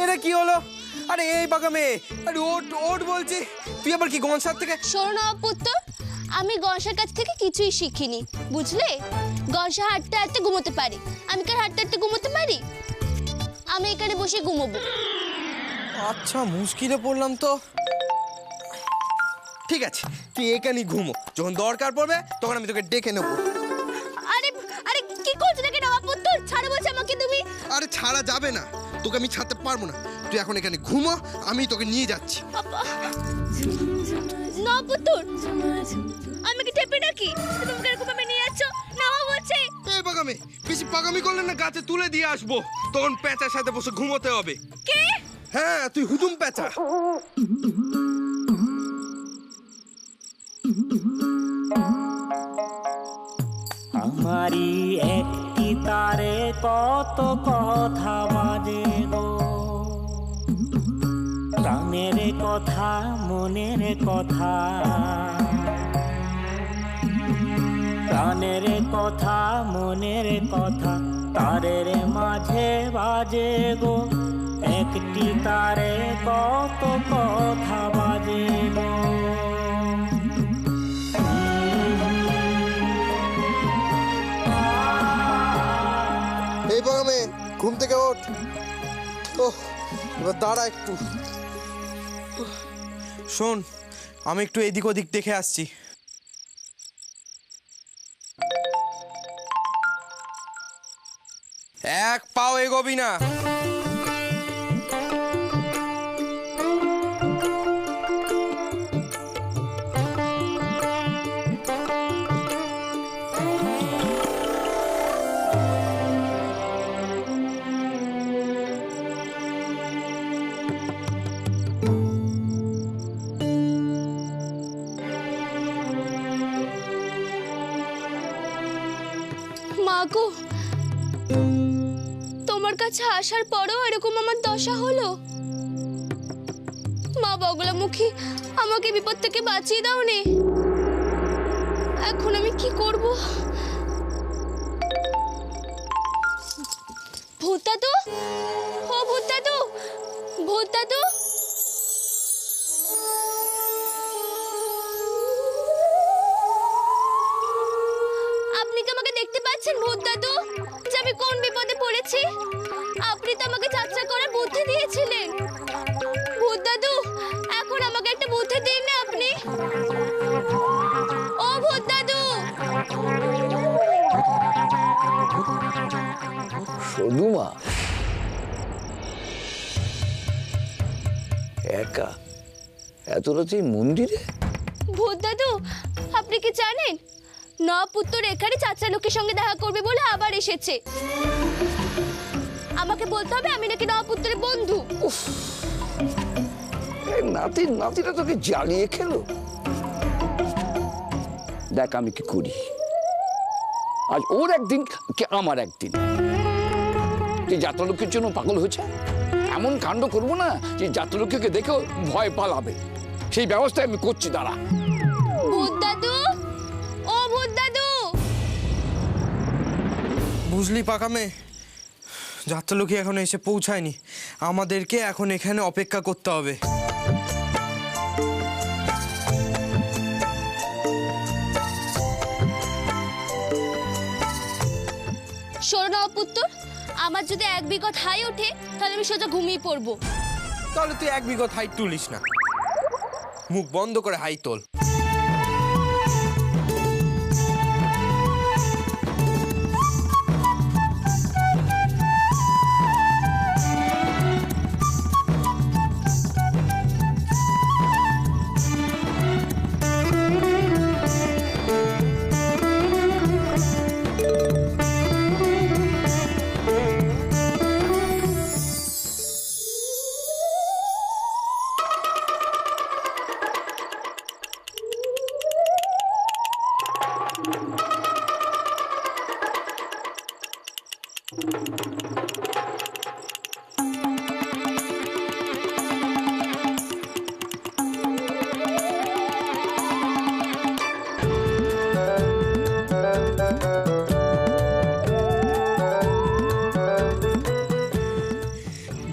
এটা কি হলো? আরে এই বাঁকা মেয়ে, আরে ওট ওট বলছি, তুই আবার কি গনসার থেকে? শোনো না পুত্র, আমি গনসার কাছ থেকে কিছুই শিখিনি, বুঝলে? গনসা হাঁটতে হাঁটতে ঘুমোতে পারি, আমি কি আর হাঁটতে হাঁটতে ঘুমোতে পারি? আমি এখানে বসে ঘুমোবো। আচ্ছা, মুশকিলে পড়লাম তো। ঠিক আছে, তুই এখানেই ঘুমো, যখন দরকার পড়বে তখন আমি তোকে ডেকে নেবো। আরে আরে কি করছো নাকি নবাব পুত্র? ছাড়ো বলছি আমাকে তুমি। আরে ছাড়া যাবে না, তোকে আমি ছাড়তে পারবো না। তুই এখন এখানে ঘুমো, আমি তোকে নিয়ে যাচ্ছি। নবাব পুত্র, আমি কি টেপে নাকি তোমাকে এরকম ভাবে নিয়ে যাচ্ছ? নবাব বলছে। এই বাগামে বেশি পাগামি করলে না গাছে তুলে দিয়ে আসবো, তখন প্যাঁচার সাথে বসে ঘুমোতে হবে। কে? হ্যাঁ, তুই হুজুম প্যাঁচা। আমারি একটি তারে কত কথা বাজে গো, প্রাণের কথা মনের কথা, প্রাণের কথা মনের কথা তারের মাঝে বাজে গো, একটি তারে কত কথা বাজে গো। এই বাগামে ঘুম থেকে ওঠ। ওহ, এবার দাঁড়া একটু। শোন, আমি একটু এদিক ওদিক দেখে আসছি। এক পাও এগোবি না। মাগো, তোমার কাছে আসার পরেও এরকম আমার দশা হলো। মা বগলামুখী, আমাকে বিপদ থেকে বাঁচিয়ে দাও নে। এখন আমি কি করব? ভূত দাদু, ও ভূত দাদু, ভূত দাদু। আপনি কি আমাকে দেখতে পাচ্ছেন ভূত দাদু, যে আমি কোন বিপদে পড়েছি? আপনি তো আমাকে যাত্রা করার বুদ্ধি দিয়েছিলেন। ভূত দাদু, এখন আমাকে একটা বুদ্ধি দিন না আপনি। ও ভূত দাদু। সদুমা একা এত রাতে মন্দিরে? ভূত দাদু, আপনি কি জানেন নপুত্র এখানে চাচা লোকের সঙ্গে দেখা করবে বলে আবার এসেছে। আমাকে বলতে হবে আমি নাকি নপুত্রের বন্ধু। নাতিটা তোকে জ্বালিয়ে খেলো। দেখ আমি কি করি, আজ ওর একদিন কি আমার একদিন। যে যাত্রালোকের জন্য পাগল হয়েছে, এমন কাণ্ড করবো না যে যাত্রালোককে দেখেও ভয় পালাবে। সেই ব্যবস্থা আমি করছি, দাঁড়া। ভূত দাদু, ও ভূত দাদু। বুঝলি পাকামে, যাত্রালোকী এখন এসে পৌঁছায়নি, আমাদেরকে এখন এখানে অপেক্ষা করতে হবে। শোনো নপুত্র, আমার যদি এক বিঘত হাই ওঠে তাহলে আমি সোজা ঘুমিয়ে পড়বো। তাহলে তুই এক বিঘত হাইট তুলিস না, মুখ বন্ধ করে হাই তোল।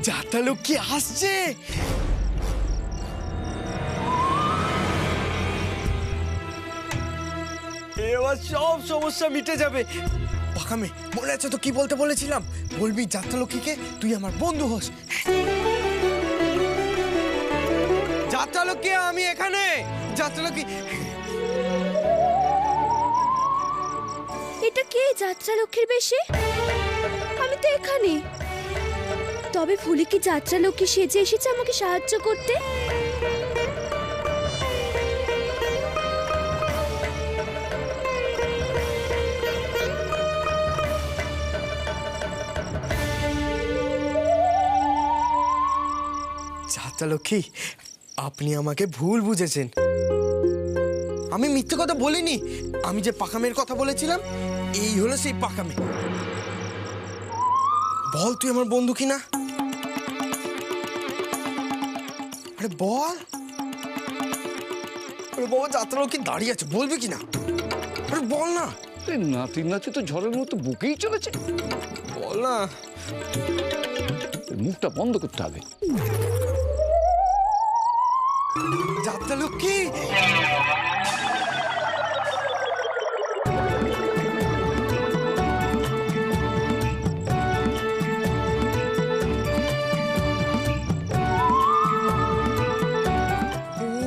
যাত্রা লক্ষ্মী আসছে। এবার সব সমস্যা মিটে যাবে। পাকামে, মনে আছে তো কি বলতে বলেছিলাম? বলবি যাত্রা লক্ষ্মীকে তুই আমার বন্ধু হোস। যাত্রা লক্ষ্মী, আমি এখানে। যাত্রা লক্ষ্মী, এটা কে যাত্রা লক্ষ্মীর বেশে? আমি তো এখানে। তবে ফুলি কি যাত্রা লক্ষ্মী সেজে এসেছে আমাকে সাহায্য করতে? যাত্রা লক্ষ্মী, আপনি আমাকে ভুল বুঝেছেন। আমি মিথ্যে কথা বলিনি। আমি যে পাকামের কথা বলেছিলাম, এই হলো সেই পাকামে। বল তুই আমার বন্ধু কিনা? আরে বল। আরে বাবা, যাত্রা লক্ষ্মী দাঁড়িয়ে আছে, বলবি কিনা? আরে বল না। নাতি নাতি তো ঝড়ের মতো বুকেই চলেছে। বল না। মুখটা বন্ধ করতে হবে। যাত্রা লক্ষ্মী,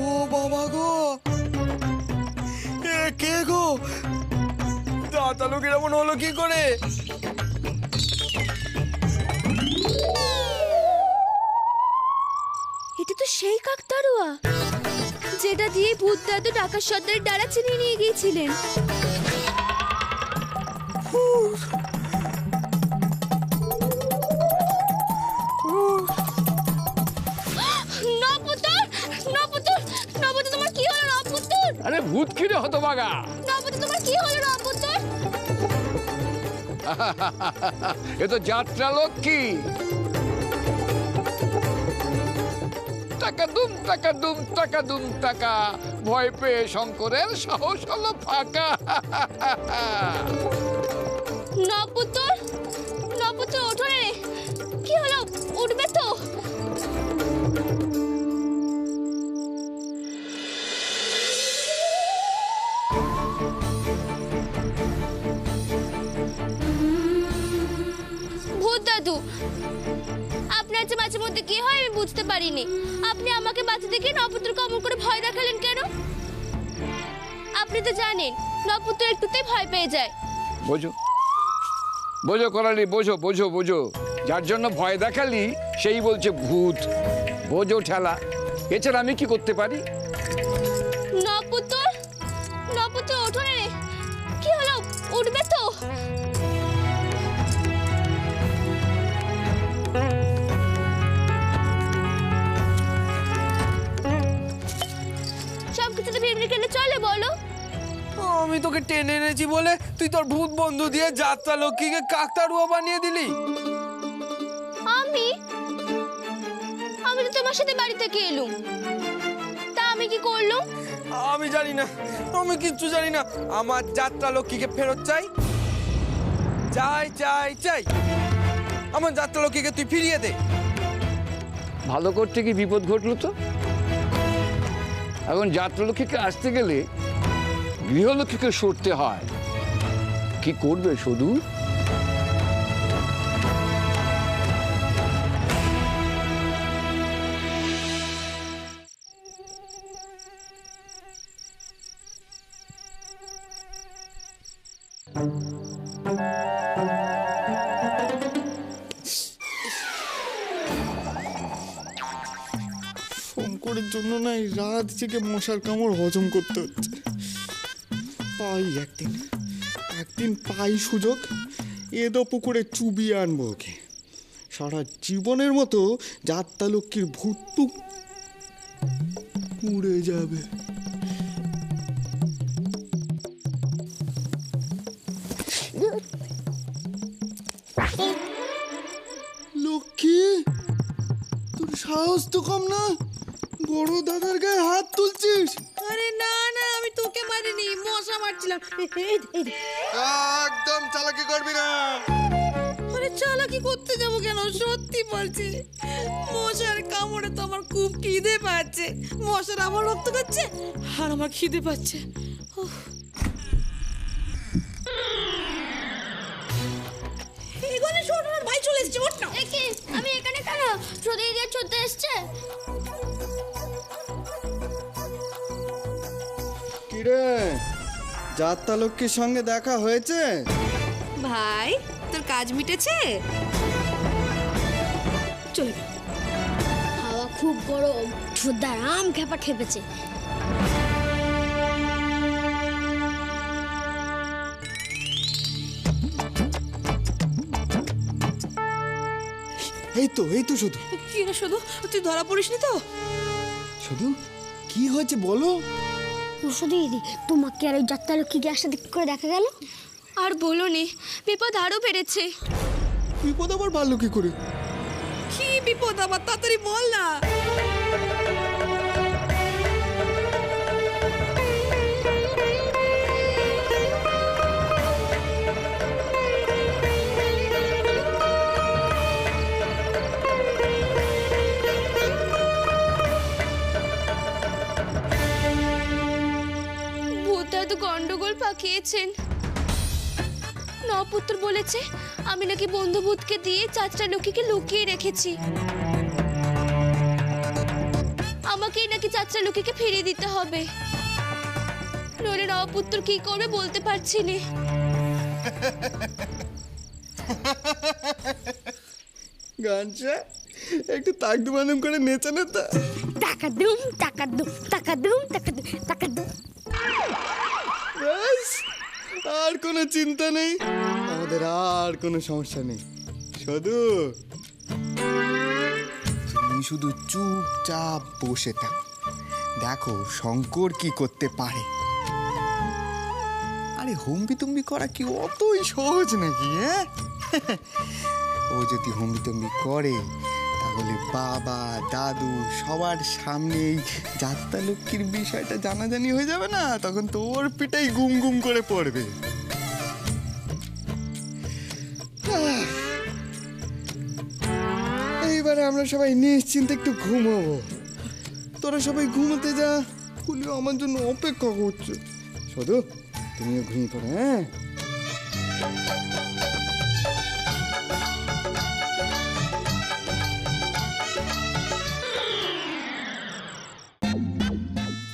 ও বাবা গো, এ কে গো? যাত্রা লক্ষ্মীর এমন হলো কি করে? এটা তো সেই কাকতাড়ুয়া যেটা দিয়ে ভূত দাদু ঢাকা সর্দারের ডালা চিনিয়ে নিয়ে গিয়েছিলেন। নপুত্তর, নপুত্তর, নপুত্তর, তোমার কি হলো নপুত্তর? আরে ভূত কিরে হতভাগা? নপুত্তর, তোমার কি হলো নপুত্তর? এ তো যাত্রা লক্ষ্মী। টাকা দুম টাকা দুম টাকা দুম টাকা, ভয় পেয়ে শঙ্করের সাহস হলো ফাঁকা। নপুত্তর, নপুত্তর, ওঠো রে। কি হলো, উঠবে তো? ভূত দাদু, আপনার যে মাঝে মধ্যে কি হয় আমি বুঝতে পারিনি। আপনি আমাকে বাঁচাতে গিয়ে নপুত্রকে অমন করে ভয় দেখালেন কেন? আপনি তো জানেন নপুত্র একটুতেই ভয় পেয়ে যায়। বোঝো বোঝো করালি, বোঝো বোঝো বোঝো। যার জন্য ভয় দেখালি সেই বলছে ভূত। বোঝো ঠেলা। এছাড়া আমি কি করতে পারি? নপুত্র, নপুত্র, ওঠো রে। কি হলো, উঠবে তো? সব কিছুতে ভিড় কেন চলে বলো? আমি তোকে টেনে এনেছি বলে তুই তোর ভূত বন্ধু দিয়ে যাত্রা লক্ষ্মীকে কাকতাড়ুয়া বানিয়ে দিলি। আমি আমি তো তোমার সাথে বাড়ি থেকে এলুম, তা আমি কি করলাম? আমি জানি না, আমি কিচ্ছু জানি না। আমার যাত্রা লক্ষ্মীকে ফেরত চাই, চাই চাই চাই। আমার যাত্রা লক্ষ্মীকে তুই ফিরিয়ে দে। ভালো করতে কি বিপদ ঘটলো তো? এখন যাত্রালক্ষ্মীকে আসতে গেলে গৃহলক্ষ্মীকে সরতে হয়। কি করবে শুধু? শঙ্করের জন্য না এই রাত জেগে মশার কামড় হজম করতে হচ্ছে। পাই একদিন পাই সুযোগ, এদো পুকুরে চুবিয়ে আনবো ওকে। সারা জীবনের মতো যাত্রা লক্ষ্মীর ভূত উড়ে যাবে। লক্ষ্মী, তোর সাহস তো কম না, বড় দাদার গায়ে হাত তুলছিস? আরে না না, আমি তোকে মারিনি, মশা মারছিলাম। একদম চালাকি করবি না। আরে চালাকি করতে যাবো কেন, সত্যি বলছি। মশার কামড়ে তো আমার খুব খিদে পাচ্ছে। মশার আমার রক্ত খাচ্ছে আর আমার খিদে পাচ্ছে। উফ। এখানে শোন, আমার ভাই চলে এসেছে, ওঠ না। একে আমি এখানে কেন? যদি দিয়ে চলতে এসছে। কিরে, যাত্রা লক্ষ্মীর সঙ্গে দেখা হয়েছে? ভাই তোর কাজ মিটেছে? চলে গেল। হাওয়া খুব গরম, ঠোঁটটা আম খেপা খেপেছে। এই তো শুধু কি রে শুধু, তুই ধরা পড়িসনি তো? শুধু কি হয়েছে বলো? দিদি, তোমাকে আর ওই যাত্রা লক্ষ্মীকে একসাথে কি করে দেখা গেল? আর বলো নি, বিপদ আরো বেড়েছে। বিপদ আবার বাড়লো কি করে? কি বিপদ আবার, তাড়াতাড়ি বল না। ভূত গন্ডগোল পাকিয়েছেন। নপুত্র বলেছে আমি নাকি বন্ধুভূতকে দিয়ে চাচরা লক্ষ্মীকে লুকিয়ে রেখেছি। আমাকেই নাকি চাচরা লক্ষ্মীকে ফিরিয়ে দিতে হবে, নইলে নপুত্র কি করবে বলতে পারছি না। গানটা একটু তাকদুমানুম করে নেচে না তা। টাকা দুম টাকা দুম টাকা দুম টাকা দুম টাকা দুম। ব্যাস, আর কোনো চিন্তা নেই, আমাদের আর কোনো সমস্যা নেই। শুধু তুমি শুধু চুপচাপ বসে থাকো, দেখো শঙ্কর কি করতে পারে। আরে হম্বিতম্বি করা কি অতই সহজ নাকি? হ্যাঁ, ও যদি হম্বিতম্বি করে তাহলে বাবা দাদু সবার সামনেই যাত্রা লক্ষ্মীর বিষয়টা জানাজানি হয়ে যাবে না? তখন তোর পিঠাই গুম গুম করে পড়বে। এইবারে আমরা সবাই নিশ্চিন্তে একটু ঘুমাবো। তোরা সবাই ঘুমোতে যা, কুলিও আমার জন্য অপেক্ষা করছে। শুধু তুমিও ঘুমিয়ে পড়ো। হ্যাঁ,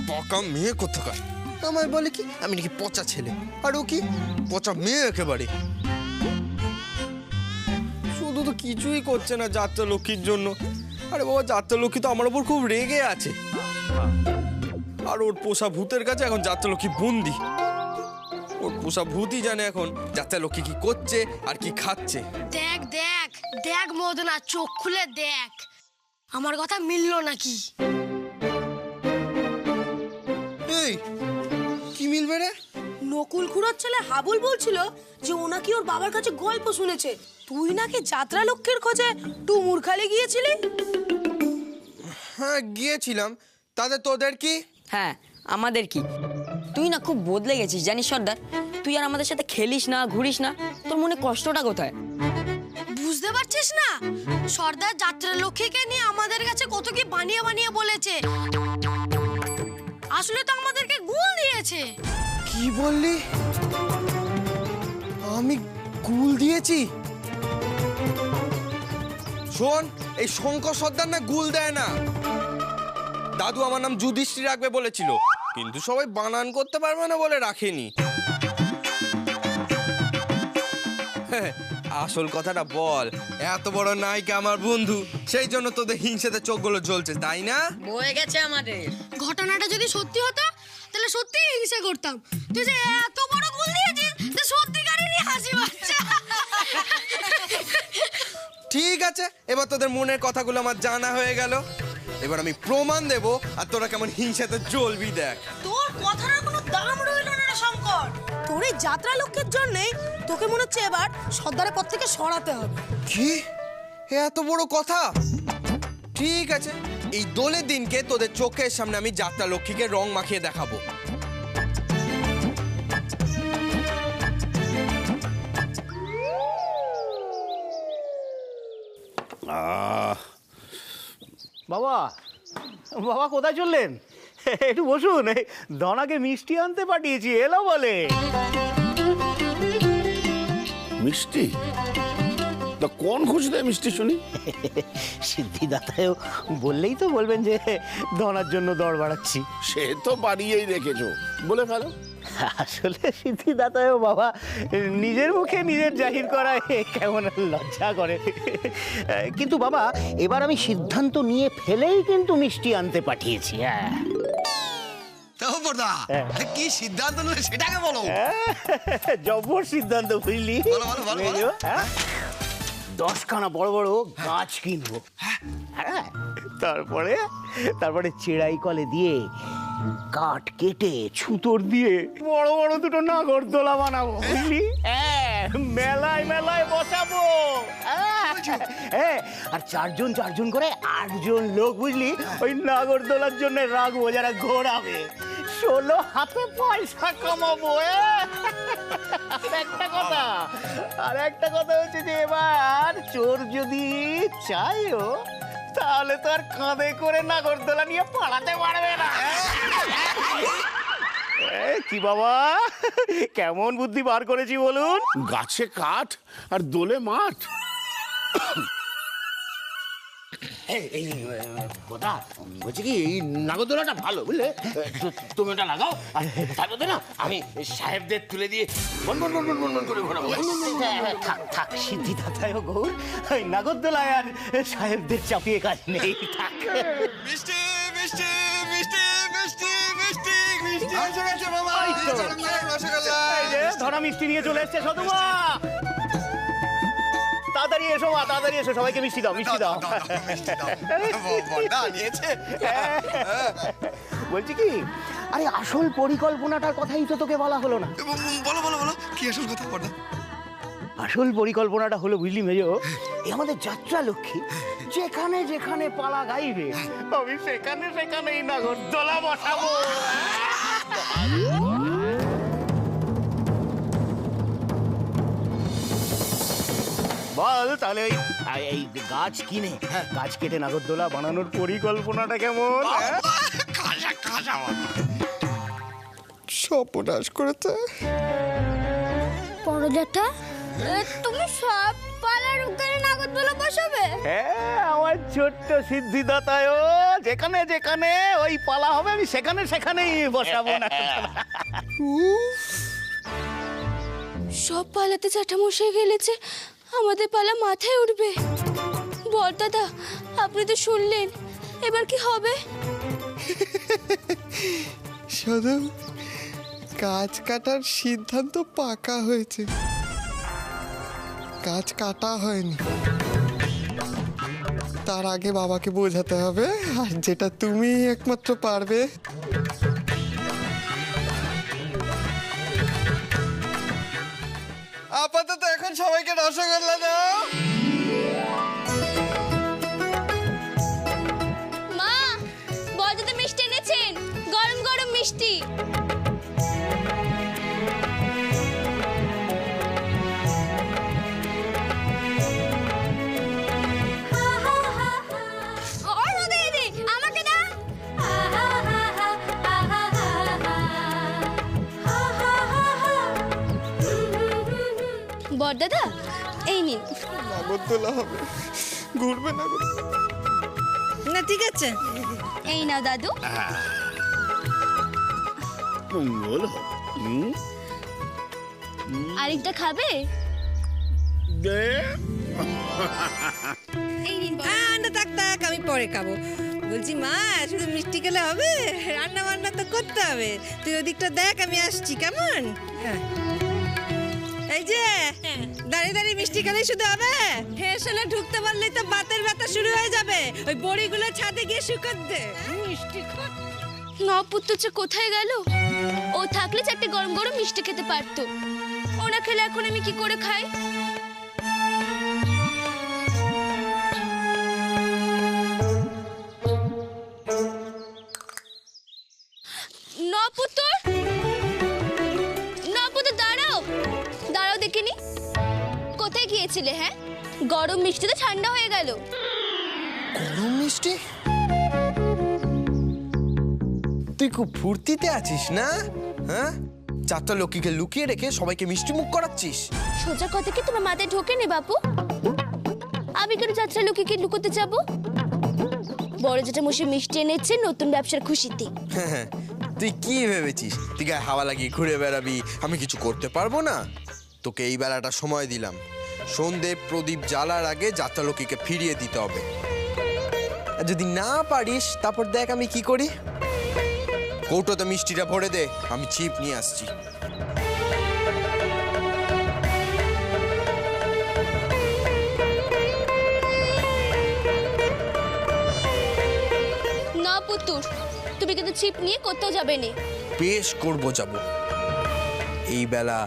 পকা মেয়ে কোথাকার আমায় বলে কি আমি নাকি পচা ছেলে, আর ও কি পচা মেয়ে একেবারে। শুধু তো কিছুই করছে না যাত্রা লক্ষ্মীর জন্য। আরে বাবা, যাত্রা লক্ষ্মী তো আমার ওপর খুব রেগে আছে, আর ওর পোষা ভূতের কাছে এখন যাত্রা লক্ষ্মী বন্দি। ওর পোষা ভূতই জানে এখন যাত্রা লক্ষ্মী কি করছে আর কি খাচ্ছে। দেখ দেখ দেখ মদনা, চোখ খুলে দেখ, আমার কথা মিললো নাকি? এই কি মিলবে রে? নকুল খুড়োর ছেলে হাবুল বলছিল যে ও নাকি ওর বাবার কাছে গল্প শুনেছে তুই নাকি যাত্রা লক্ষ্মীর খোঁজে টুমুরখালি গিয়েছিলি। হ্যাঁ গিয়েছিলাম, তাতে তোদের কি? হ্যাঁ, আমাদের কি? তুই না খুব বদলে গেছিস জানিস সর্দার। তুই আর আমাদের সাথে খেলিস না, ঘুরিস না, তোর মনে কষ্টটা কোথায়? বুঝতে পারছিস না? সর্দার যাত্রা লক্ষ্মীকে নিয়ে আমাদের কাছে কত কি বানিয়ে বানিয়ে বলেছে। আসলে তো আমাদেরকে গুল দিয়েছে। কি বললি? আমি গুল দিয়েছি? শোন, এই শঙ্কর সর্দার না গুল দেয় না। দাদু আমার নাম যুধিষ্ঠির রাখবে বলেছিল, কিন্তু সবাই বানান করতে পারবে না বলে রাখেনি। আসল কথাটা বল, এত বড় নায়িকা আমার বন্ধু, সেই জন্য তোদের হিংসাতে চোখগুলো জ্বলছে, তাই না? বয়ে গেছে আমাদের। ঘটনাটা যদি সত্যি হতো তাহলে সত্যি হিংসা করতাম। তুই যে এত বড় গুল দিয়েছিস, তো সত্যিকারেরই হাসি পাচ্ছে। ঠিক আছে, এবার তোদের মনের কথাগুলো আমার জানা হয়ে গেল। এবার আমি প্রমাণ দেব, আর তোরা কেমন হিংসাতে জ্বলবি দেখ। তোর কথার কোনো দাম রইল না রে শঙ্কর। তোর এই যাত্রা লক্ষ্মীর জন্যই তোকে মনে হচ্ছে এবার সর্দারের পর থেকে সরাতে হবে। কি এত বড় কথা? ঠিক আছে, এই দোলের দিনকে তোদের চোখের সামনে আমি যাত্রা লক্ষ্মীকে রং মাখিয়ে দেখাবো। বাবা বাবা কোথায় চললেন? একটু বসুন, এই দনাকে মিষ্টি আনতে পাঠিয়েছি, এলো বলে। মিষ্টি? তা কোন খুশি দেয় মিষ্টি শুনি? সিদ্ধিদাতাও বললেই তো বলবেন যে দনার জন্য দর বাড়াচ্ছি। সে তো বাড়িয়েই রেখেছো, বলে ফেলো। আসলে সিদ্ধিদাতাও বাবা নিজের মুখে নিজের জাহির করায় কেমন লজ্জা করে। কিন্তু বাবা এবার আমি সিদ্ধান্ত নিয়ে ফেলেই কিন্তু মিষ্টি আনতে পাঠিয়েছি। হ্যাঁ কি সিদ্ধান্ত নিলে সেটাকে বলো। জব্বর সিদ্ধান্ত, বুঝলি? হ্যাঁ, 10খানা বড় বড় গাছ কিনবো। হ্যাঁ, তারপরে চেরাই কলে দিয়ে কাঠ কেটে ছুতোর দিয়ে বড় বড় দুটো নাগরদোলা বানাবো, বুঝলি? হ্যাঁ, মেলায় মেলায় বসাবো। হ্যাঁ, আর চারজন করে 8জন লোক, বুঝলি, ওই নাগরদোলার জন্য রাখবো, যারা ঘোরাবে। 16 হাতে পয়সা কামাবো। আর একটা কথা হচ্ছে যে এবার চোর যদি চাইও তাহলে তো আর কাঁধে করে নাগরদোলা নিয়ে পালাতে পারবে না। কি বাবা, কেমন বুদ্ধি বার করেছি বলুন? গাছে কাঠ আর দোলে মাঠ। বলছি কি, এই নাগরদোলাটা ভালো, বুঝলে? তুমি ওটা লাগাও, আর তারপরে না আমি সাহেবদের তুলে দিয়ে বন করে ঘোরাবো। থাক সিদ্ধিদাতাও গৌর, ওই নাগরদোলায় আর সাহেবদের চাপিয়ে কাজ নেই। থাক। মিষ্টি মিষ্টি মিষ্টি মিষ্টি মিষ্টি মিষ্টি এসে গেছে বাবা। এই যে ধরা মিষ্টি নিয়ে চলে এসছে সদুমা। তাড়াতাড়ি এসো মা, তাড়াতাড়ি এসো, সবাইকে মিষ্টি দাও, মিষ্টি দাও। বলছি কি, আরে আসল পরিকল্পনাটার কথাই তো তোকে বলা হলো না। বলো বলো বলো, কি আসল কথা? আসল পরিকল্পনাটা হলো, বুঝলি মেজো, এই আমাদের যাত্রা লক্ষ্মী যেখানে যেখানে পালা গাইবে আমি সেখানে সেখানেই নাগরদোলা বসাবো। বল তাহলে এই গাছ কিনে গাছ কেটে নাগরদোলা বানানোর পরিকল্পনাটা কেমন? সর্বনাশ করেছে। পরজাটা, তুমি সব পালার উপরে নাগরদোলা বসাবে? হ্যাঁ, আমার ছোট্ট সিদ্ধিদাতাও যেখানে যেখানে ওই পালা হবে আমি সেখানে সেখানেই বসাবো না। সব পালাতে জ্যাঠামশাই গেলেছে, আমাদের পালা মাথায় উঠবে। বড়দাদা, আপনি তো শুনলেন, এবার কি হবে? শুধু গাছ কাটার সিদ্ধান্ত পাকা হয়েছে, গাছ কাটা হয়নি। তার আগে বাবাকে বোঝাতে হবে, আর যেটা তুমি একমাত্র পারবে। আপাতত এখন সবাইকে রসগোল্লা দাও। মা, বড়দাদা মিষ্টি এনেছেন, গরম গরম মিষ্টি। আমাকে দাও। বড়দাদা, এই নিন। নাগরদোলা হবে, ঘুরবে না। না ঠিক আছে, এই নাও দাদু। মঙ্গল হোক। আরেকটা খাবে? এই নিন। না থাক থাক, আমি পরে খাবো। বলছি মা, শুধু মিষ্টি খেলে হবে? রান্না বান্না তো করতে হবে। তুই ওদিকটা দেখ, আমি আসছি, কেমন? এই যে দাঁড়িয়ে দাঁড়িয়ে মিষ্টি খেলেই শুধু হবে? হেসেলে ঢুকতে পারলেই তো বাতের ব্যথা শুরু হয়ে যাবে। ওই বড়িগুলো ছাদে গিয়ে শুকাত দে। মিষ্টি খা। নপুত্র যে কোথায় গেল? ও থাকলে 4টে গরম গরম মিষ্টি খেতে পারতো। ওরা খেলে এখন আমি কি করে খাই? নপুত্র, নপুত্র দাঁড়াও, দাঁড়াও দেখিনি। কোথায় গিয়েছিলে? হ্যাঁ, গরম মিষ্টিতে ঠান্ডা হয়ে গেল। গরম মিষ্টি? তুই খুব ফুর্তিতে আছিস না? হ্যাঁ, যাত্রা লক্ষ্মীকে লুকিয়ে রেখে সবাইকে মিষ্টি মুখ করাচ্ছিস। সোজা কথা কি তোমার মাথায় ঢোকে নে বাপু? আমি কেন যাত্রা লক্ষ্মীকে লুকোতে যাব? বড় যেটা মশে মিষ্টি এনেছে নতুন ব্যবসার খুশিতে। হ্যাঁ, তুই কি ভেবেছিস তুই গায়ে হাওয়া লাগিয়ে ঘুরে বেড়াবি, আমি কিছু করতে পারবো না? তোকে এই বেলাটা সময় দিলাম, সন্ধে প্রদীপ জ্বালার আগে যাত্রা লক্ষ্মীকে ফিরিয়ে দিতে হবে। আর যদি না পারিস তারপর দেখ আমি কি করি। কৌটোতে মিষ্টিটা ভরে দে, আমি চিপ নিয়ে আসছি। না পুতুর, তুমি কিন্তু চিপ নিয়ে কোথাও যাবে না। বেশ করবো, যাব। এই বেলা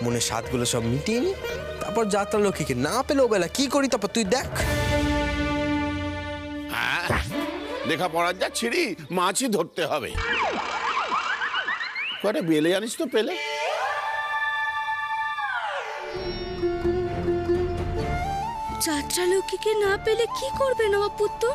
মনে স্বাদগুলো সব মিটিয়ে নি, তারপর যাত্রা লক্ষ্মীকে না পেলেও বেলা কি করি তারপর তুই দেখ। দেখা পড়ার যা ছিড়ি, মাছই ধরতে হবে। কটা বেলে জানিস তো পেলে? যাত্রা লক্ষ্মীকে না পেলে কি করবে নবাব পুত্তর?